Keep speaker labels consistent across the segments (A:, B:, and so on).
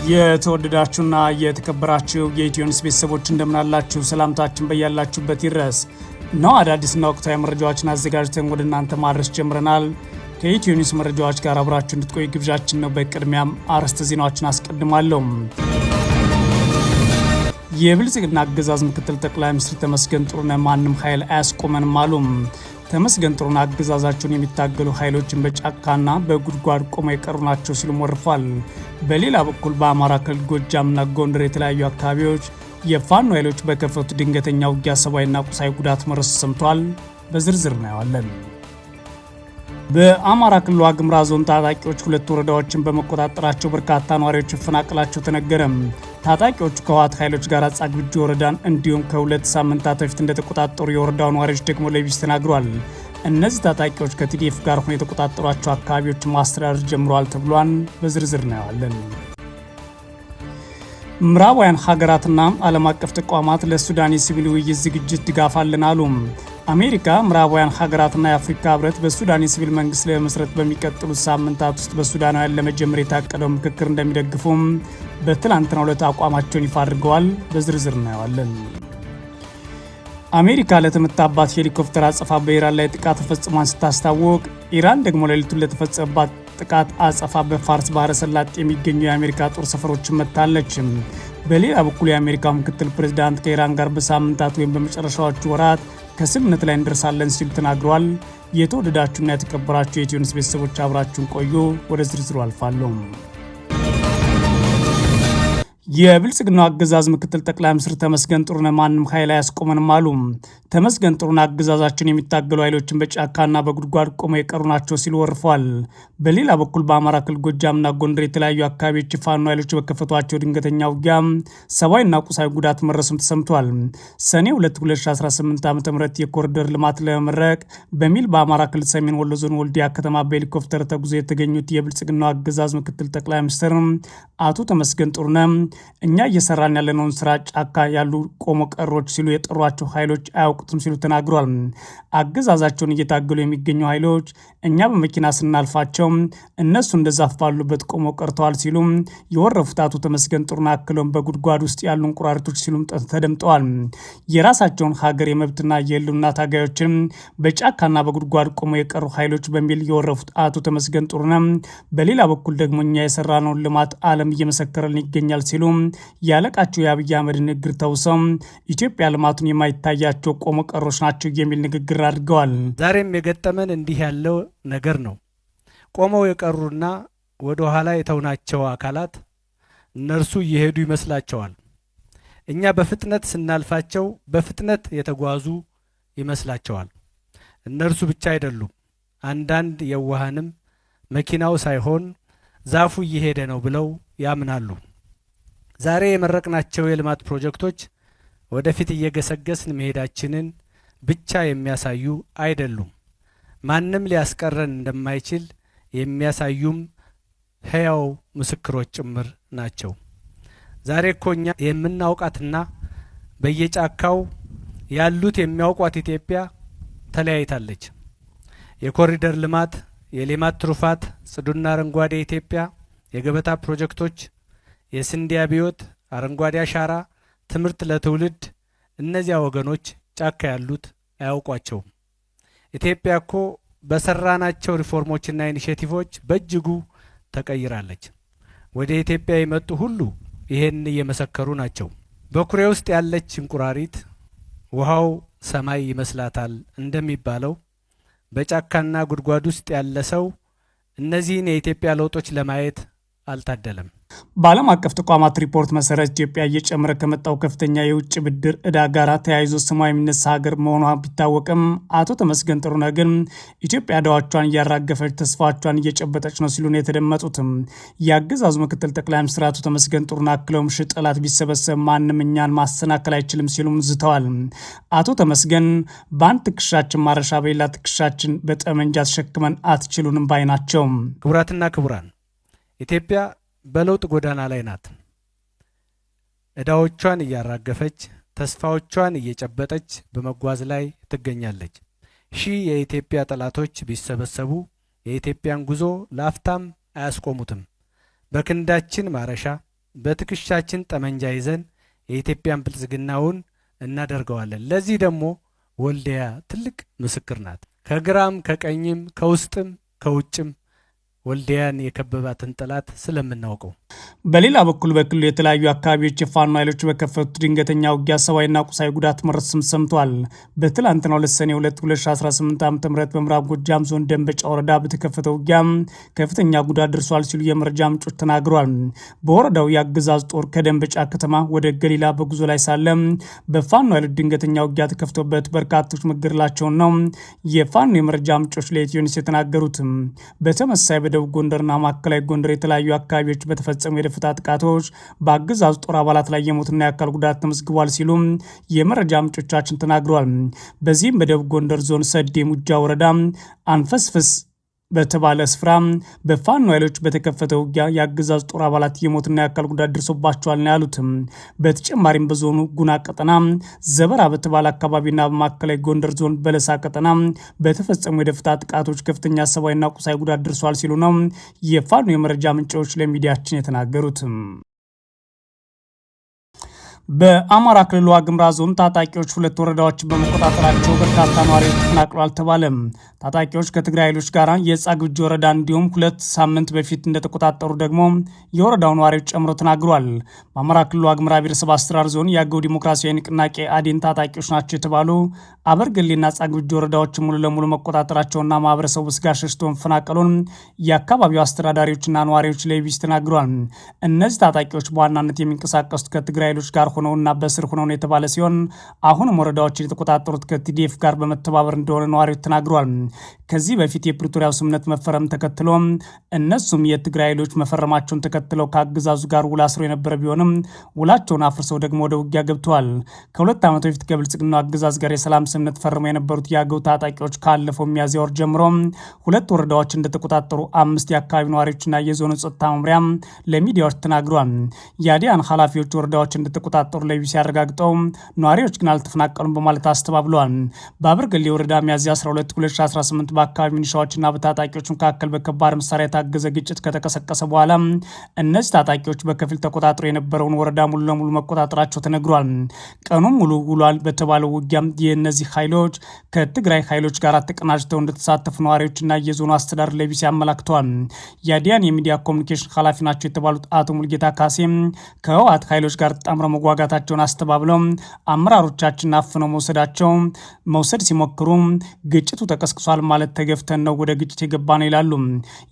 A: የተወደዳችሁና የተከበራችሁ የኢትዮኒውስ ቤተሰቦች እንደምናላችሁ ሰላምታችን በያላችሁበት ይድረስ ነው። አዳዲስና ወቅታዊ መረጃዎችን አዘጋጅተን ወደ እናንተ ማድረስ ጀምረናል። ከኢትዮኒውስ መረጃዎች ጋር አብራችሁ እንድትቆዩ ግብዣችን ነው። በቅድሚያም አርዕስተ ዜናዎችን አስቀድማለሁ። የብልጽግና አገዛዝ ምክትል ጠቅላይ ሚኒስትር ተመስገን ጥሩነህ ማንም ኃይል አያስቆመንም አሉ። ተመስገን ጥሩነህ አገዛዛቸውን የሚታገሉ ኃይሎችን በጫካና በጉድጓድ ቆመው የቀሩ ናቸው ሲሉ ወርፏል። በሌላ በኩል በአማራ ክልል ጎጃምና ጎንደር የተለያዩ አካባቢዎች የፋኖ ኃይሎች በከፈቱ ድንገተኛ ውጊያ ሰብአዊና ቁሳዊ ጉዳት መድረሱ ሰምቷል። በዝርዝር እናየዋለን። በአማራ ክልል ዋግምራ ዞን ታጣቂዎች ሁለት ወረዳዎችን በመቆጣጠራቸው በርካታ ነዋሪዎች መፈናቀላቸው ተነገረ። ታጣቂዎቹ ከህወሓት ኃይሎች ጋር ጻግብጂ ወረዳን እንዲሁም ከሁለት ሳምንታት በፊት እንደተቆጣጠሩ የወረዳው ነዋሪዎች ደግሞ ለቢቢሲ ተናግሯል። እነዚህ ታጣቂዎች ከቲዲኤፍ ጋር ሆነው የተቆጣጠሯቸው አካባቢዎችን ማስተዳደር ጀምረዋል ተብሏል። በዝርዝር እናየዋለን። ምዕራባውያን ሀገራትና ዓለም አቀፍ ተቋማት ለሱዳን የሲቪል ውይይት ዝግጅት ድጋፍ አለን አሉ። አሜሪካ፣ ምዕራባውያን ሀገራትና የአፍሪካ ህብረት በሱዳን የሲቪል መንግስት ለመመስረት በሚቀጥሉት ሳምንታት ውስጥ በሱዳናውያን ለመጀመር የታቀደው ምክክር እንደሚደግፉም በትላንትናው ዕለት አቋማቸውን ይፋ አድርገዋል። በዝርዝር እናየዋለን። አሜሪካ ለተመታባት ሄሊኮፕተር አጸፋ በኢራን ላይ ጥቃት ተፈጽሟን ስታስታወቅ፣ ኢራን ደግሞ ሌሊቱን ለተፈጸመባት ጥቃት አጸፋ በፋርስ ባህረ ሰላጤ የሚገኙ የአሜሪካ ጦር ሰፈሮችን መታለች። በሌላ በኩል የአሜሪካው ምክትል ፕሬዚዳንት ከኢራን ጋር በሳምንታት ወይም በመጨረሻዎቹ ወራት ከስምምነት ላይ እንደርሳለን ሲሉ ተናግረዋል። የተወደዳችሁና የተከበራችሁ የኢትዮኒውስ ቤተሰቦች አብራችሁን ቆዩ። ወደ ዝርዝሩ አልፋለሁ። የብልጽግናው አገዛዝ ምክትል ጠቅላይ ሚኒስትር ተመስገን ጥሩነህ ማንም ኃይል አያስቆመንም አሉ። ተመስገን ጥሩነህ አገዛዛቸውን የሚታገሉ ኃይሎችን በጫካና በጉድጓድ ቆመው የቀሩ ናቸው ሲሉ ወርፏል። በሌላ በኩል በአማራ ክልል ጎጃምና ጎንደር የተለያዩ አካባቢዎች የፋኖ ኃይሎች በከፈቷቸው ድንገተኛ ውጊያ ሰብአዊና ቁሳዊ ጉዳት መድረሱም ተሰምቷል። ሰኔ 2 2018 ዓ.ም የኮሪደር ልማት ለመመረቅ በሚል በአማራ ክልል ሰሜን ወሎ ዞን ወልዲያ ከተማ በሄሊኮፕተር ተጉዞ የተገኙት የብልጽግናው አገዛዝ ምክትል ጠቅላይ ሚኒስትር አቶ ተመስገን ጥሩነህ እኛ እየሰራን ያለነውን ስራ ጫካ ያሉ ቆሞ ቀሮች ሲሉ የጠሯቸው ኃይሎች አያውቁትም ሲሉ ተናግሯል። አገዛዛቸውን እየታገሉ የሚገኙ ኃይሎች እኛ በመኪና ስናልፋቸው እነሱ እንደዛፍ ባሉበት ቆሞ ቀርተዋል ሲሉ የወረፉት አቶ ተመስገን ጥሩነህ አክለውን በጉድጓድ ውስጥ ያሉ እንቁራሪቶች ሲሉ ተደምጠዋል። የራሳቸውን ሀገር የመብትና የህልውና ታጋዮችን በጫካና በጉድጓድ ቆሞ የቀሩ ኃይሎች በሚል የወረፉት አቶ ተመስገን ጥሩነህ በሌላ በኩል ደግሞ እኛ የሰራነውን ልማት ዓለም እየመሰከረልን ይገኛል ሲሉ ያለቃቸው የአብይ አህመድ ንግግር ተውሰው ኢትዮጵያ ልማቱን የማይታያቸው ቆሞ ቀሮች ናቸው የሚል ንግግር አድርገዋል።
B: ዛሬም የገጠመን እንዲህ ያለው ነገር ነው። ቆመው የቀሩና ወደ ኋላ የተውናቸው አካላት እነርሱ እየሄዱ ይመስላቸዋል። እኛ በፍጥነት ስናልፋቸው በፍጥነት የተጓዙ ይመስላቸዋል። እነርሱ ብቻ አይደሉም። አንዳንድ የዋሃንም መኪናው ሳይሆን ዛፉ እየሄደ ነው ብለው ያምናሉ። ዛሬ የመረቅናቸው የልማት ፕሮጀክቶች ወደፊት እየገሰገስን መሄዳችንን ብቻ የሚያሳዩ አይደሉም። ማንም ሊያስቀረን እንደማይችል የሚያሳዩም ሕያው ምስክሮች ጭምር ናቸው። ዛሬ እኮ እኛ የምናውቃትና በየጫካው ያሉት የሚያውቋት ኢትዮጵያ ተለያይታለች። የኮሪደር ልማት፣ የሌማት ትሩፋት፣ ጽዱና አረንጓዴ ኢትዮጵያ፣ የገበታ ፕሮጀክቶች፣ የስንዴ አብዮት፣ አረንጓዴ አሻራ፣ ትምህርት ለትውልድ፣ እነዚያ ወገኖች ጫካ ያሉት አያውቋቸውም። ኢትዮጵያ እኮ በሰራናቸው ሪፎርሞችና ኢኒሼቲቮች በእጅጉ ተቀይራለች። ወደ ኢትዮጵያ የመጡ ሁሉ ይሄን እየመሰከሩ ናቸው። በኩሬ ውስጥ ያለች እንቁራሪት ውሃው ሰማይ ይመስላታል እንደሚባለው በጫካና ጉድጓድ ውስጥ ያለ ሰው እነዚህን የኢትዮጵያ ለውጦች ለማየት አልታደለም።
A: በዓለም አቀፍ ተቋማት ሪፖርት መሰረት ኢትዮጵያ እየጨመረ ከመጣው ከፍተኛ የውጭ ብድር ዕዳ ጋር ተያይዞ ስሟ የሚነሳ ሀገር መሆኗ ቢታወቅም አቶ ተመስገን ጥሩነህ ግን ኢትዮጵያ ዕዳዎቿን እያራገፈች ተስፋዎቿን እየጨበጠች ነው ሲሉ ነው የተደመጡትም። የአገዛዙ ምክትል ጠቅላይ ሚኒስትር አቶ ተመስገን ጥሩነህ አክለውም ጠላት ቢሰበሰብ ማንም እኛን ማሰናከል አይችልም ሲሉም ዝተዋል። አቶ ተመስገን በአንድ ትከሻችን ማረሻ በሌላ ትከሻችን በጠመንጃ ተሸክመን አትችሉንም ባይ ናቸው።
B: ክቡራትና ክቡራን፣ ኢትዮጵያ በለውጥ ጎዳና ላይ ናት። ዕዳዎቿን እያራገፈች ተስፋዎቿን እየጨበጠች በመጓዝ ላይ ትገኛለች። ሺህ የኢትዮጵያ ጠላቶች ቢሰበሰቡ የኢትዮጵያን ጉዞ ላፍታም አያስቆሙትም። በክንዳችን ማረሻ በትከሻችን ጠመንጃ ይዘን የኢትዮጵያን ብልጽግናውን እናደርገዋለን። ለዚህ ደግሞ ወልዲያ ትልቅ ምስክር ናት። ከግራም ከቀኝም ከውስጥም ከውጭም ወልዲያን የከበባትን ጠላት ስለምናውቀው።
A: በሌላ በኩል በክልሉ የተለያዩ አካባቢዎች የፋኖ ኃይሎች በከፈቱት ድንገተኛ ውጊያ ሰብአዊና ቁሳዊ ጉዳት መድረሱም ሰምቷል። በትላንትናው ሰኔ 2 2018 ዓ.ም በምዕራብ ጎጃም ዞን ደንበጫ ወረዳ በተከፈተው ውጊያ ከፍተኛ ጉዳት ደርሷል ሲሉ የመረጃ ምንጮች ተናግረዋል። በወረዳው የአገዛዝ ጦር ከደንበጫ ከተማ ወደ ገሊላ በጉዞ ላይ ሳለ በፋኖ ኃይሎች ድንገተኛ ውጊያ ተከፍቶበት በርካቶች መገደላቸውን ነው የፋኖ የመረጃ ምንጮች ለኢትዮ ኒውስ የተናገሩት። በተመሳሳይ በደቡብ ጎንደርና ማዕከላዊ ጎንደር የተለያዩ አካባቢዎች በተፈጸሙ የደፈጣ ጥቃቶች በአገዛዙ ጦር አባላት ላይ የሞትና የአካል ጉዳት ተመዝግቧል ሲሉ የመረጃ ምንጮቻችን ተናግረዋል። በዚህም በደቡብ ጎንደር ዞን ሰዴ ሙጃ ወረዳ አንፈስፍስ በተባለ ስፍራ በፋኖ ኃይሎች በተከፈተው ውጊያ የአገዛዝ ጦር አባላት የሞትና የአካል ጉዳት ደርሶባቸዋል ነው ያሉት። በተጨማሪም በዞኑ ጉና ቀጠና ዘበራ በተባለ አካባቢና በማዕከላዊ ጎንደር ዞን በለሳ ቀጠና በተፈጸሙ የደፈጣ ጥቃቶች ከፍተኛ ሰብአዊና ቁሳዊ ጉዳት ደርሷል ሲሉ ነው የፋኖ የመረጃ ምንጮች ለሚዲያችን የተናገሩት። በአማራ ክልል ዋግምራ ዞን ታጣቂዎች 2 ወረዳዎችን በመቆጣጠራቸው በርካታ ነዋሪዎች ተፈናቅለዋል ተባለ። ታጣቂዎች ከትግራይ ኃይሎች ጋር የጻግብጂ ወረዳ እንዲሁም 2 ሳምንት በፊት እንደተቆጣጠሩ ደግሞ የወረዳው ነዋሪዎች ጨምሮ ተናግሯል። በአማራ ክልል ዋግምራ ብሔረሰብ አስተዳደር ዞን የአገው ዲሞክራሲያዊ ንቅናቄ አዴን ታጣቂዎች ናቸው የተባሉ አበርገሌና ጻግብጂ ወረዳዎችን ሙሉ ለሙሉ መቆጣጠራቸውና ማህበረሰቡ ስጋት ሸሽቶ መፈናቀሉን የአካባቢው አስተዳዳሪዎችና ነዋሪዎች ለኢቢሲ ተናግረዋል። እነዚህ ታጣቂዎች በዋናነት የሚንቀሳቀሱት ከትግራይ ኃይሎች ጋር ሆነውና በስር ሆነው የተባለ ሲሆን አሁንም ወረዳዎችን የተቆጣጠሩት ከቲዲኤፍ ጋር በመተባበር እንደሆነ ነዋሪዎች ተናግረዋል። ከዚህ በፊት የፕሪቶሪያው ስምምነት መፈረም ተከትሎ እነሱም የትግራይ ኃይሎች መፈረማቸውን ተከትለው ከአገዛዙ ጋር ውል አስረው የነበረ ቢሆንም ውላቸውን አፍርሰው ደግሞ ወደ ውጊያ ገብተዋል። ከ2 ዓመት በፊት ከብልጽግናው አገዛዝ ጋር የሰላም ስምምነት ፈርመው የነበሩት የአገው ታጣቂዎች ካለፈው ሚያዝያ ወር ጀምሮ 2 ወረዳዎች እንደተቆጣጠሩ 5 የአካባቢ ነዋሪዎችና የዞኑ ጸጥታ መምሪያ ለሚዲያዎች ተናግረዋል። የአዲያን ኃላፊዎች ወረዳዎች እንደተቆጣጠሩ ለቢሲ ያረጋግጠው ነዋሪዎች ግን አልተፈናቀሉም በማለት አስተባብለዋል። በአበርገሌ ወረዳ ሚያዝያ 12 2018 በአካባቢ ሚኒሻዎችና በታጣቂዎች መካከል በከባድ መሳሪያ የታገዘ ግጭት ከተቀሰቀሰ በኋላ እነዚህ ታጣቂዎች በከፊል ተቆጣጥሮ የነበረውን ወረዳ ሙሉ ለሙሉ መቆጣጠራቸው ተነግሯል። ቀኑን ሙሉ ውሏል በተባለው ውጊያ የእነዚህ ኃይሎች ከትግራይ ኃይሎች ጋር ተቀናጅተው እንደተሳተፉ ነዋሪዎችና የዞኑ አስተዳደር ለቢሲ አመላክተዋል። የአዲያን የሚዲያ ኮሚኒኬሽን ኃላፊ ናቸው የተባሉት አቶ ሙልጌታ ካሴም ከህወሓት ኃይሎች ጋር ጣምረው መዋጋታቸውን አስተባብለው አመራሮቻችን አፍነው መውሰድ ሲሞክሩ ግጭቱ ተቀስቅሷል ማለት ተገፍተን ነው ወደ ግጭት የገባ ነው ይላሉ።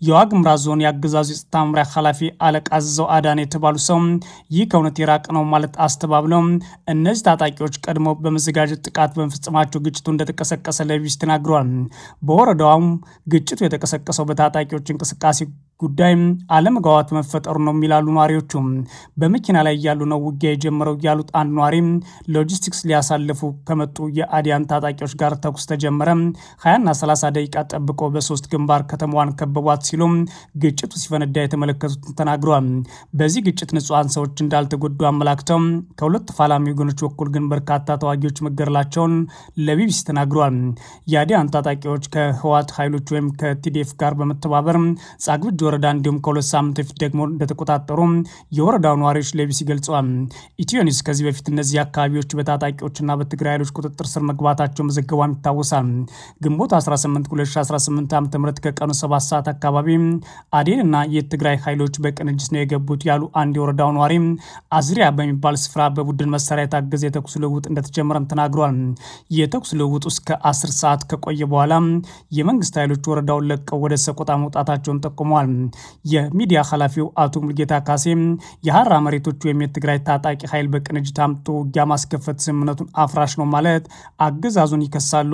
A: የዋግምራ ዞን የአገዛዙ የጸጥታ መምሪያ ኃላፊ አለቃ አዘዘው አዳነ የተባሉ ሰው ይህ ከእውነት የራቀ ነው ማለት አስተባብለው እነዚህ ታጣቂዎች ቀድሞ በመዘጋጀት ጥቃት በመፈጸማቸው ግጭቱ እንደተቀሰቀሰ ለቢቢሲ ተናግረዋል። በወረዳውም ግጭቱ የተቀሰቀሰው በታጣቂዎች እንቅስቃሴ ጉዳይ አለመግባባት መፈጠሩ ነው የሚላሉ ነዋሪዎቹ። በመኪና ላይ ያሉ ነው ውጊያ የጀመረው ያሉት አንድ ነዋሪ ሎጂስቲክስ ሊያሳልፉ ከመጡ የአዲያን ታጣቂዎች ጋር ተኩስ ተጀመረ። 20ና 30 ደቂቃ ጠብቆ በ3 ግንባር ከተማዋን ከበቧት ሲሉ ግጭቱ ሲፈነዳ የተመለከቱትን ተናግረዋል። በዚህ ግጭት ንጹሐን ሰዎች እንዳልተጎዱ አመላክተው ከሁለት ተፋላሚ ወገኖች በኩል ግን በርካታ ተዋጊዎች መገደላቸውን ለቢቢሲ ተናግረዋል። የአዲያን ታጣቂዎች ከህወሓት ኃይሎች ወይም ከቲዲኤፍ ጋር በመተባበር ጻግብጂ ወረዳ እንዲሁም ከ2 ሳምንት በፊት ደግሞ እንደተቆጣጠሩ የወረዳው ነዋሪዎች ለቢቢሲ ገልጸዋል። ኢትዮ ኒውስ ከዚህ በፊት እነዚህ አካባቢዎች በታጣቂዎችና በትግራይ ኃይሎች ቁጥጥር ስር መግባታቸው መዘገቧም ይታወሳል። ግንቦት 18 2018 ዓ.ም ከቀኑ 7 ሰዓት አካባቢ አዴንና የትግራይ ኃይሎች በቅንጅት ነው የገቡት ያሉ አንድ የወረዳው ነዋሪ አዝሪያ በሚባል ስፍራ በቡድን መሳሪያ የታገዘ የተኩስ ልውውጥ እንደተጀመረም ተናግሯል። የተኩስ ልውውጡ እስከ 10 ሰዓት ከቆየ በኋላ የመንግስት ኃይሎች ወረዳውን ለቀው ወደ ሰቆጣ መውጣታቸውን ጠቁመዋል። የሚዲያ ኃላፊው አቶ ሙልጌታ ካሴ የሀራ መሬቶች ወይም የትግራይ ታጣቂ ኃይል በቅንጅት አምጥቶ ውጊያ ማስከፈት ስምምነቱን አፍራሽ ነው ማለት አገዛዙን ይከሳሉ።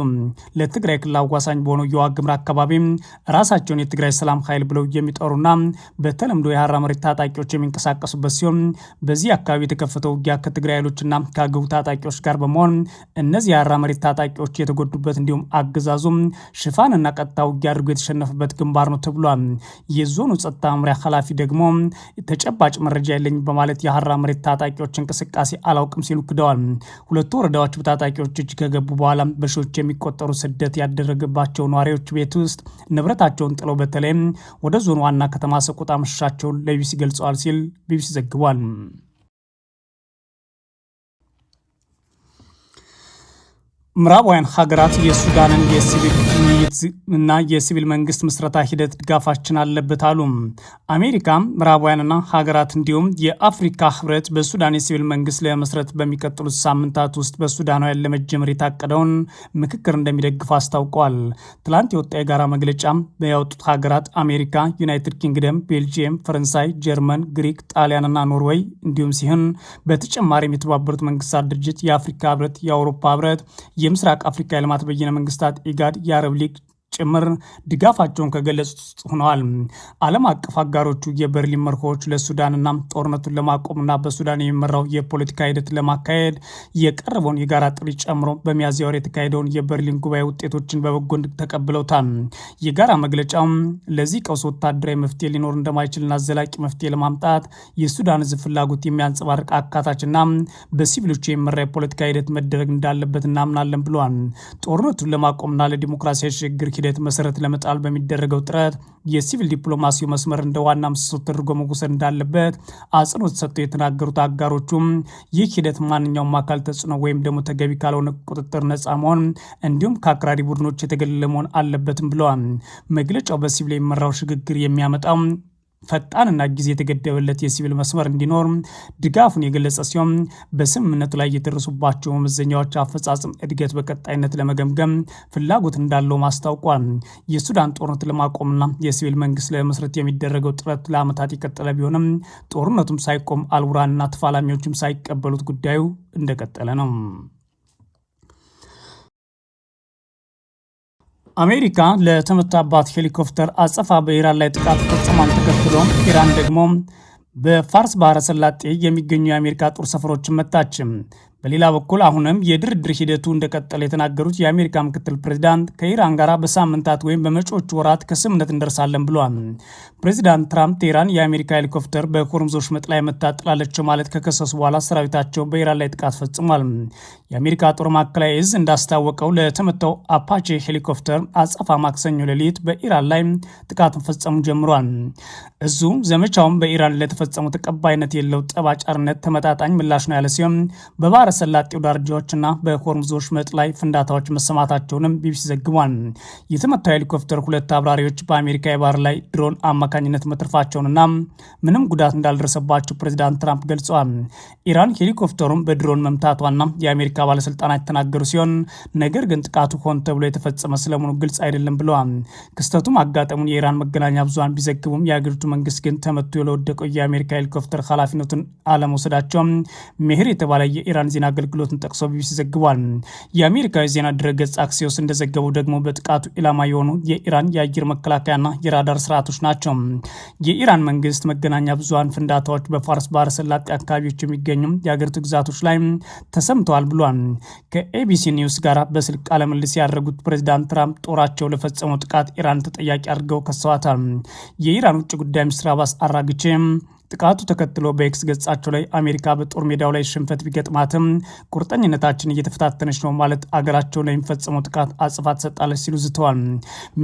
A: ለትግራይ ክልል አዋሳኝ በሆነው የዋግምራ አካባቢ ራሳቸውን የትግራይ ሰላም ኃይል ብለው የሚጠሩና በተለምዶ የሀራ መሬት ታጣቂዎች የሚንቀሳቀሱበት ሲሆን በዚህ አካባቢ የተከፈተው ውጊያ ከትግራይ ኃይሎችና ከአገው ታጣቂዎች ጋር በመሆን እነዚህ የሀራ መሬት ታጣቂዎች የተጎዱበት እንዲሁም አገዛዙ ሽፋንና ቀጥታ ውጊያ አድርጎ የተሸነፈበት ግንባር ነው ተብሏል። የዞኑ ጸጥታ መምሪያ ኃላፊ ደግሞ ተጨባጭ መረጃ የለኝ በማለት የሀራ መሬት ታጣቂዎች እንቅስቃሴ አላውቅም ሲሉ ክደዋል። ሁለቱ ወረዳዎች በታጣቂዎች እጅ ከገቡ በኋላ በሺዎች የሚቆጠሩ ስደት ያደረገባቸው ነዋሪዎች ቤት ውስጥ ንብረታቸውን ጥለው በተለይም ወደ ዞኑ ዋና ከተማ ሰቆጣ መሸሻቸውን ለቢቢሲ ገልጸዋል ሲል ቢቢሲ ዘግቧል። ምዕራባውያን ሀገራት የሱዳንን የሲቪል መንግስት ምስረታ ሂደት ድጋፋችን አለበት አሉ። አሜሪካ፣ ምዕራባውያንና ሀገራት እንዲሁም የአፍሪካ ህብረት በሱዳን የሲቪል መንግስት ለመስረት በሚቀጥሉት ሳምንታት ውስጥ በሱዳናውያን ለመጀመር የታቀደውን ምክክር እንደሚደግፉ አስታውቀዋል። ትላንት የወጣ የጋራ መግለጫ ያወጡት ሀገራት አሜሪካ፣ ዩናይትድ ኪንግደም፣ ቤልጂየም፣ ፈረንሳይ፣ ጀርመን፣ ግሪክ፣ ጣሊያንና ኖርዌይ እንዲሁም ሲሆን በተጨማሪም የተባበሩት መንግስታት ድርጅት፣ የአፍሪካ ህብረት፣ የአውሮፓ ህብረት፣ የምስራቅ አፍሪካ የልማት በየነ መንግስታት፣ ኢጋድ፣ የአረብ ሊግ ጭምር ድጋፋቸውን ከገለጹት ውስጥ ሆነዋል። ዓለም አቀፍ አጋሮቹ የበርሊን መርሆች ለሱዳንና ጦርነቱን ለማቆምና በሱዳን የሚመራው የፖለቲካ ሂደት ለማካሄድ የቀረበውን የጋራ ጥሪ ጨምሮ በሚያዝያ ወር የተካሄደውን የበርሊን ጉባኤ ውጤቶችን በበጎ ተቀብለውታል። የጋራ መግለጫው ለዚህ ቀውስ ወታደራዊ መፍትሄ ሊኖር እንደማይችልና ዘላቂ መፍትሄ ለማምጣት የሱዳን ህዝብ ፍላጎት የሚያንጸባርቅ አካታችና በሲቪሎቹ የሚመራ የፖለቲካ ሂደት መደረግ እንዳለበት እናምናለን ብለዋል። ጦርነቱን ለማቆምና ለዲሞክራሲያዊ ሽግግር ሂደት መሰረት ለመጣል በሚደረገው ጥረት የሲቪል ዲፕሎማሲው መስመር እንደ ዋና ምሰሶ ተደርጎ መወሰድ እንዳለበት አጽንኦት ሰጥተው የተናገሩት አጋሮቹም ይህ ሂደት ማንኛውም አካል ተጽዕኖ ወይም ደግሞ ተገቢ ካልሆነ ቁጥጥር ነጻ መሆን እንዲሁም ከአክራሪ ቡድኖች የተገለለ መሆን አለበትም ብለዋል። መግለጫው በሲቪል የሚመራው ሽግግር የሚያመጣው ፈጣንና ጊዜ የተገደበለት የሲቪል መስመር እንዲኖር ድጋፉን የገለጸ ሲሆን በስምምነቱ ላይ የደረሱባቸው መመዘኛዎች አፈጻጸም እድገት በቀጣይነት ለመገምገም ፍላጎት እንዳለው ማስታውቋል። የሱዳን ጦርነት ለማቆምና የሲቪል መንግስት ለመስረት የሚደረገው ጥረት ለዓመታት የቀጠለ ቢሆንም ጦርነቱም ሳይቆም አልቡራንና ተፋላሚዎችም ሳይቀበሉት ጉዳዩ እንደቀጠለ ነው። አሜሪካ ለተመታባት ሄሊኮፕተር አጸፋ በኢራን ላይ ጥቃት ፈጽሟን ተከትሎ ኢራን ደግሞ በፋርስ ባህረ ሰላጤ የሚገኙ የአሜሪካ ጦር ሰፈሮችን መታች። በሌላ በኩል አሁንም የድርድር ሂደቱ እንደቀጠለ የተናገሩት የአሜሪካ ምክትል ፕሬዚዳንት ከኢራን ጋር በሳምንታት ወይም በመጪዎቹ ወራት ከስምምነት እንደርሳለን ብለዋል። ፕሬዚዳንት ትራምፕ ቴህራን የአሜሪካ ሄሊኮፕተር በሆርሙዝ ወሽመጥ ላይ መታጥላለች ማለት ከከሰሱ በኋላ ሰራዊታቸው በኢራን ላይ ጥቃት ፈጽሟል። የአሜሪካ ጦር ማዕከላዊ እዝ እንዳስታወቀው ለተመታው አፓቼ ሄሊኮፕተር አጸፋ ማክሰኞ ሌሊት በኢራን ላይ ጥቃት መፈጸሙ ጀምሯል። እዙ ዘመቻውን በኢራን ለተፈጸሙ ተቀባይነት የለው ጠባጫርነት ተመጣጣኝ ምላሽ ነው ያለ ሲሆን በባህረ ሰላጤው ዳርቻዎችና በሆርሙዝ ወሽመጥ ላይ ፍንዳታዎች መሰማታቸውንም ቢቢሲ ዘግቧል። የተመታው ሄሊኮፕተር ሁለት አብራሪዎች በአሜሪካ የባህር ላይ ድሮን አማካኝነት መትረፋቸውንና ምንም ጉዳት እንዳልደረሰባቸው ፕሬዚዳንት ትራምፕ ገልጸዋል። ኢራን ሄሊኮፕተሩን በድሮን መምታቷና የአሜሪካ ባለስልጣናት የተናገሩ ሲሆን ነገር ግን ጥቃቱ ሆን ተብሎ የተፈጸመ ስለመሆኑ ግልጽ አይደለም ብለዋል። ክስተቱም አጋጠሙን የኢራን መገናኛ ብዙሃን ቢዘግቡም የአገሪቱ መንግስት ግን ተመቶ ለወደቀው የአሜሪካ ሄሊኮፕተር ኃላፊነቱን አለመውሰዳቸው ሜህር የተባለ የኢራን ዜና አገልግሎትን ጠቅሶ ቢቢሲ ዘግቧል። የአሜሪካዊ ዜና ድረገጽ አክሲዮስ እንደዘገበው ደግሞ በጥቃቱ ኢላማ የሆኑ የኢራን የአየር መከላከያና የራዳር ስርዓቶች ናቸው። የኢራን መንግስት መገናኛ ብዙሃን ፍንዳታዎች በፋርስ ባህረ ሰላጤ አካባቢዎች የሚገኙ የአገሪቱ ግዛቶች ላይ ተሰምተዋል ብሏል። ከኤቢሲ ኒውስ ጋር በስልክ ቃለ ምልልስ ያደረጉት ፕሬዚዳንት ትራምፕ ጦራቸው ለፈጸመው ጥቃት ኢራን ተጠያቂ አድርገው ከሰዋታል። የኢራን ውጭ ጉዳይ ሚኒስትር አባስ አራግቺ ጥቃቱ ተከትሎ በኤክስ ገጻቸው ላይ አሜሪካ በጦር ሜዳው ላይ ሽንፈት ቢገጥማትም ቁርጠኝነታችን እየተፈታተነች ነው ማለት አገራቸው ላይ የሚፈጸመው ጥቃት አጽፋ ትሰጣለች ሲሉ ዝተዋል።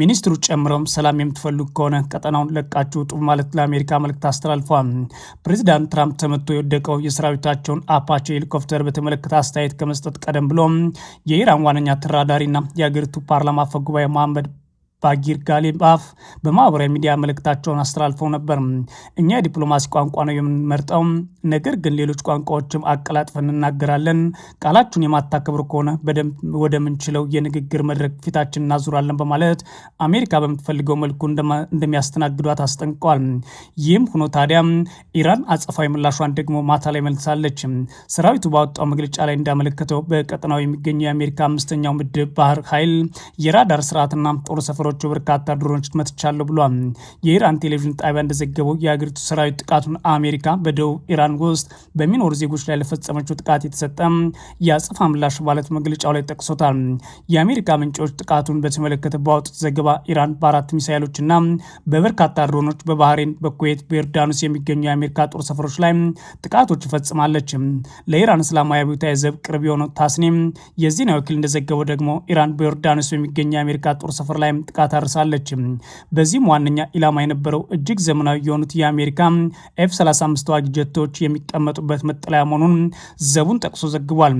A: ሚኒስትሩ ጨምረውም ሰላም የምትፈልጉ ከሆነ ቀጠናውን ለቃችሁ ውጡ ማለት ለአሜሪካ መልእክት አስተላልፈዋል። ፕሬዚዳንት ትራምፕ ተመቶ የወደቀው የሰራዊታቸውን አፓቼ ሄሊኮፕተር በተመለከተ አስተያየት ከመስጠት ቀደም ብሎ የኢራን ዋነኛ ተራዳሪና የአገሪቱ ፓርላማ አፈ ጉባኤ መሐመድ ባጊር ጋሊባፍ በማህበራዊ ሚዲያ መልእክታቸውን አስተላልፈው ነበር። እኛ የዲፕሎማሲ ቋንቋ ነው የምንመርጠው፣ ነገር ግን ሌሎች ቋንቋዎችም አቀላጥፈን እንናገራለን። ቃላችሁን የማታከብሩ ከሆነ በደንብ ወደምንችለው የንግግር መድረክ ፊታችን እናዙራለን በማለት አሜሪካ በምትፈልገው መልኩ እንደሚያስተናግዷት አስጠንቅቀዋል። ይህም ሆኖ ታዲያ ኢራን አጸፋዊ ምላሿን ደግሞ ማታ ላይ መልሳለች። ሰራዊቱ ባወጣው መግለጫ ላይ እንዳመለከተው በቀጠናው የሚገኙ የአሜሪካ 5ኛው ምድብ ባህር ኃይል የራዳር ስርዓትና ጦር ሰፈሮች ሰፈሮች በርካታ ድሮኖች መትቻለሁ ብሏል። የኢራን ቴሌቪዥን ጣቢያ እንደዘገበው የሀገሪቱ ሰራዊት ጥቃቱን አሜሪካ በደቡብ ኢራን ውስጥ በሚኖሩ ዜጎች ላይ ለፈጸመችው ጥቃት የተሰጠ የአጸፋ ምላሽ ማለት መግለጫው ላይ ጠቅሶታል። የአሜሪካ ምንጮች ጥቃቱን በተመለከተ ባወጡት ዘገባ ኢራን በ4 ሚሳይሎችና በበርካታ ድሮኖች በባህሬን፣ በኩዌት፣ በዮርዳኖስ የሚገኙ የአሜሪካ ጦር ሰፈሮች ላይ ጥቃቶች ፈጽማለች። ለኢራን እስላማዊ አብዮታዊ ዘብ ቅርብ የሆነው ታስኒም የዜና ወኪል እንደዘገበው ደግሞ ኢራን በዮርዳኖስ በሚገኝ የአሜሪካ ጦር ሰፈር ላይ ጥቃት አርሳለች። በዚህም ዋነኛ ኢላማ የነበረው እጅግ ዘመናዊ የሆኑት የአሜሪካ F-35 ተዋጊ ጀቶች የሚቀመጡበት መጠለያ መሆኑን ዘቡን ጠቅሶ ዘግቧል።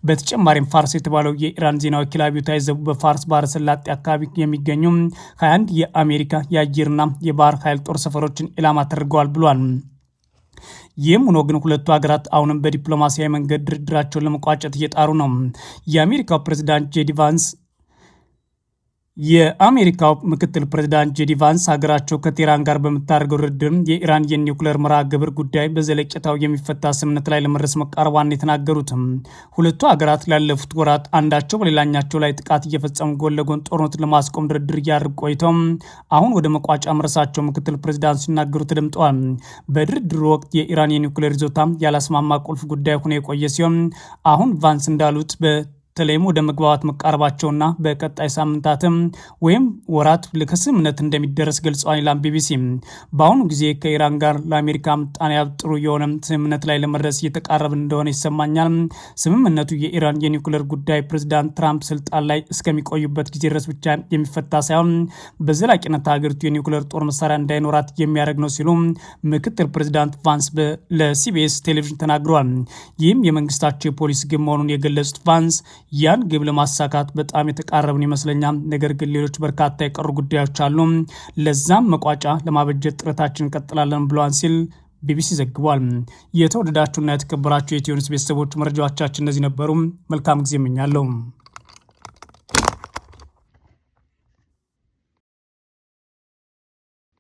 A: በተጨማሪም ፋርስ የተባለው የኢራን ዜና ወኪል አብዮታዊ ዘቡ በፋርስ ባህረ ሰላጤ አካባቢ የሚገኙ 21 የአሜሪካ የአየርና የባህር ኃይል ጦር ሰፈሮችን ኢላማ ተደርገዋል ብሏል። ይህም ሆኖ ግን ሁለቱ ሀገራት አሁንም በዲፕሎማሲያዊ መንገድ ድርድራቸውን ለመቋጨት እየጣሩ ነው። የአሜሪካው ፕሬዚዳንት ጄዲ ቫንስ የአሜሪካው ምክትል ፕሬዚዳንት ጄዲ ቫንስ ሀገራቸው ከቴህራን ጋር በምታደርገው ድርድር የኢራን የኒውክሌር መርሃ ግብር ጉዳይ በዘለቄታው የሚፈታ ስምምነት ላይ ለመድረስ መቃረቧን የተናገሩትም ሁለቱ ሀገራት ላለፉት ወራት አንዳቸው በሌላኛቸው ላይ ጥቃት እየፈጸሙ ጎን ለጎን ጦርነትን ለማስቆም ድርድር እያደረጉ ቆይተው አሁን ወደ መቋጫ መድረሳቸው ምክትል ፕሬዚዳንቱ ሲናገሩ ተደምጠዋል። በድርድሩ ወቅት የኢራን የኒውክሌር ይዞታ ያላስማማ ቁልፍ ጉዳይ ሆኖ የቆየ ሲሆን አሁን ቫንስ እንዳሉት በተለይም ወደ መግባባት መቃረባቸውና በቀጣይ ሳምንታትም ወይም ወራት ከስምምነት እንደሚደረስ ገልጸዋል ይላል ቢቢሲ። በአሁኑ ጊዜ ከኢራን ጋር ለአሜሪካ ምጣኔ ሀብት ጥሩ የሆነ ስምምነት ላይ ለመድረስ እየተቃረብን እንደሆነ ይሰማኛል። ስምምነቱ የኢራን የኒውክሌር ጉዳይ ፕሬዚዳንት ትራምፕ ስልጣን ላይ እስከሚቆዩበት ጊዜ ድረስ ብቻ የሚፈታ ሳይሆን በዘላቂነት ሀገሪቱ የኒውክሌር ጦር መሳሪያ እንዳይኖራት የሚያደርግ ነው ሲሉ ምክትል ፕሬዚዳንት ቫንስ ለሲቢኤስ ቴሌቪዥን ተናግረዋል። ይህም የመንግስታቸው የፖሊሲ ግብ መሆኑን የገለጹት ቫንስ ያን ግብ ለማሳካት በጣም የተቃረብን ይመስለኛል። ነገር ግን ሌሎች በርካታ የቀሩ ጉዳዮች አሉ። ለዛም መቋጫ ለማበጀት ጥረታችን እንቀጥላለን ብለዋል ሲል ቢቢሲ ዘግቧል። የተወደዳችሁና የተከበራችሁ የኢትዮ ኒውስ ቤተሰቦች መረጃዎቻችን እነዚህ ነበሩ። መልካም ጊዜ እመኛለሁ።